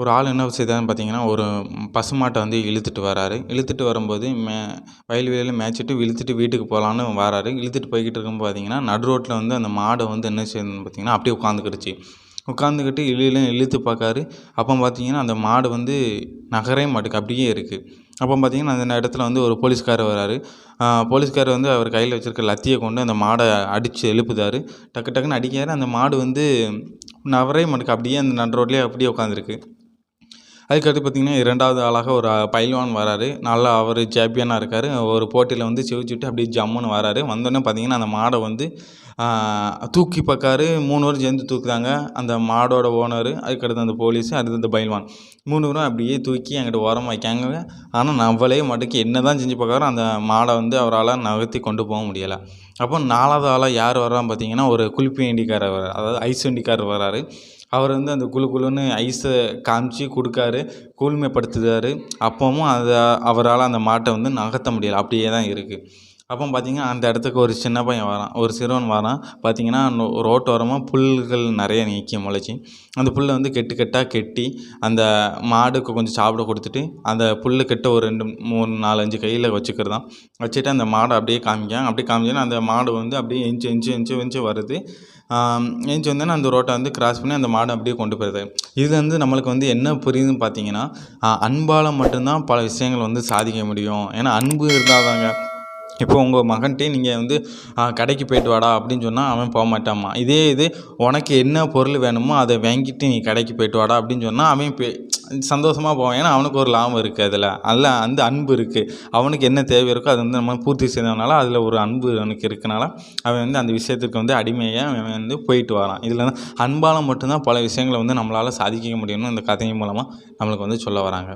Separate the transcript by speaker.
Speaker 1: ஒரு ஆள் என்ன செய்தாருன்னு பார்த்தீங்கன்னா, ஒரு பசுமாட்ட வந்து இழுத்துட்டு வராரு. இழுத்துட்டு வரும்போது வயல்வெளியில மேய்ச்சிட்டு இழுத்துட்டு வீட்டுக்கு போகலான்னு வராரு. இழுத்துட்டு போய்க்கிட்டு இருக்கும்போது பார்த்தீங்கன்னா, நடு ரோட்ல வந்து அந்த மாடு வந்து என்ன செய்யுதுன்னு பார்த்தீங்கன்னா, அப்படியே உட்காந்துக்கிடுச்சு. உட்காந்துக்கிட்டு இழுத்து பார்க்காரு. அப்போ பார்த்தீங்கன்னா, அந்த மாடு வந்து நகரவே மாட்டுக்கு அப்படியே இருக்குது. அப்போ பார்த்தீங்கன்னா, அந்த இடத்துல வந்து ஒரு போலீஸ்காரர் வராரு. போலீஸ்காரர் வந்து அவர் கையில் வச்சிருக்க லத்தியை கொண்டு அந்த மாடை அடித்து எழுப்புதாரு. டக்கு டக்குன்னு அடிக்காரு. அந்த மாடு வந்து நகரவே மாட்டுக்கு அப்படியே அந்த நடு ரோட்லேயே அப்படியே உட்காந்துருக்கு. அதுக்கடுத்து பார்த்திங்கன்னா 2வது ஆளாக ஒரு பைல்வான் வராரு. நல்லா அவர் சாம்பியனாக இருக்கார். ஒரு போட்டியில் வந்து ஜெயிச்சுட்டு அப்படியே ஜம்முன்னு வராரு. வந்தோடனே பார்த்திங்கன்னா அந்த மாடை வந்து தூக்கி பார்க்காரு. 3 பேரும் சேர்ந்து தூக்குறாங்க. அந்த மாடோட ஓனரு, அதுக்கடுத்து அந்த போலீஸு, அடுத்து அந்த பைல்வான் 3 பேரும் அப்படியே தூக்கி அங்கிட்டு ஓரமாக வைக்காங்க. ஆனால் நவ்வலே மாட்டுக்கு என்ன தான் செஞ்சு பார்க்குறாரோ அந்த மாடை வந்து அவரால் நகர்த்தி கொண்டு போக முடியலை. அப்போ 4வது ஆளாக யார் வர்றான்னு பார்த்தீங்கன்னா, ஒரு குல்ஃபி வண்டிக்காரர் வர்றாரு. அதாவது ஐஸ் வண்டிக்காரர் வர்றாரு. அவர் வந்து அந்த குளு குளுன்னு ஐஸை காமிச்சு கொடுக்காரு, கூழ்மைப்படுத்துதார். அப்பவும் அவரால் அந்த மாட்டை வந்து நகர்த்த முடியலை, அப்படியே தான் இருக்குது. அப்போ பார்த்தீங்கன்னா அந்த இடத்துக்கு ஒரு சின்ன பையன் வரான், ஒரு சிறுவன் வரான். பார்த்தீங்கன்னா ரோட்டோரமாக புல்கள் நிறைய முளைச்சி, அந்த புல்லை வந்து கெட்டாக கெட்டி அந்த மாடுக்கு கொஞ்சம் சாப்பிட கொடுத்துட்டு, அந்த புல்லு கெட்ட ஒரு 2, 3, 4, 5 கையில் வச்சுக்கிறதான். வச்சுட்டு அந்த மாடை அப்படியே காமிக்காங்க. அப்படியே காமிச்சோன்னா அந்த மாடு வந்து அப்படியே எஞ்சி வருது. எஞ்சி வந்தோன்னே அந்த ரோட்டை வந்து கிராஸ் பண்ணி அந்த மாடை அப்படியே கொண்டு போயிருது. இது வந்து நம்மளுக்கு வந்து என்ன புரியுதுன்னு பார்த்தீங்கன்னா, அன்பால் மட்டும்தான் பல விஷயங்கள் வந்து சாதிக்க முடியும். ஏன்னா அன்பு இருந்தால் தாங்க. இப்போ உங்கள் மகன்கிட்டே நீங்கள் வந்து கடைக்கு போய்ட்டு வாடா அப்படின்னு சொன்னால் அவன் போக மாட்டான்மா. இதே இது உனக்கு என்ன பொருள் வேணுமோ அதை வாங்கிட்டு நீ கடைக்கு போய்ட்டு வாடா அப்படின்னு சொன்னால் அவன் சந்தோஷமாக போவான். ஏன்னா அவனுக்கு ஒரு லாபம் இருக்குது அதில். அதில் அந்த அன்பு இருக்குது. அவனுக்கு என்ன தேவை இருக்கோ அதை வந்து நம்ம பூர்த்தி செய்ததுனால அதில் ஒரு அன்பு அவனுக்கு இருக்கனால அவன் வந்து அந்த விஷயத்துக்கு வந்து அடிமையாக அவன் வந்து போயிட்டு வரான். இதில் வந்து அன்பால் மட்டும்தான் பல விஷயங்களை வந்து நம்மளால் சாதிக்க முடியும்னு இந்த கதையின் மூலமாக நம்மளுக்கு வந்து சொல்ல வராங்க.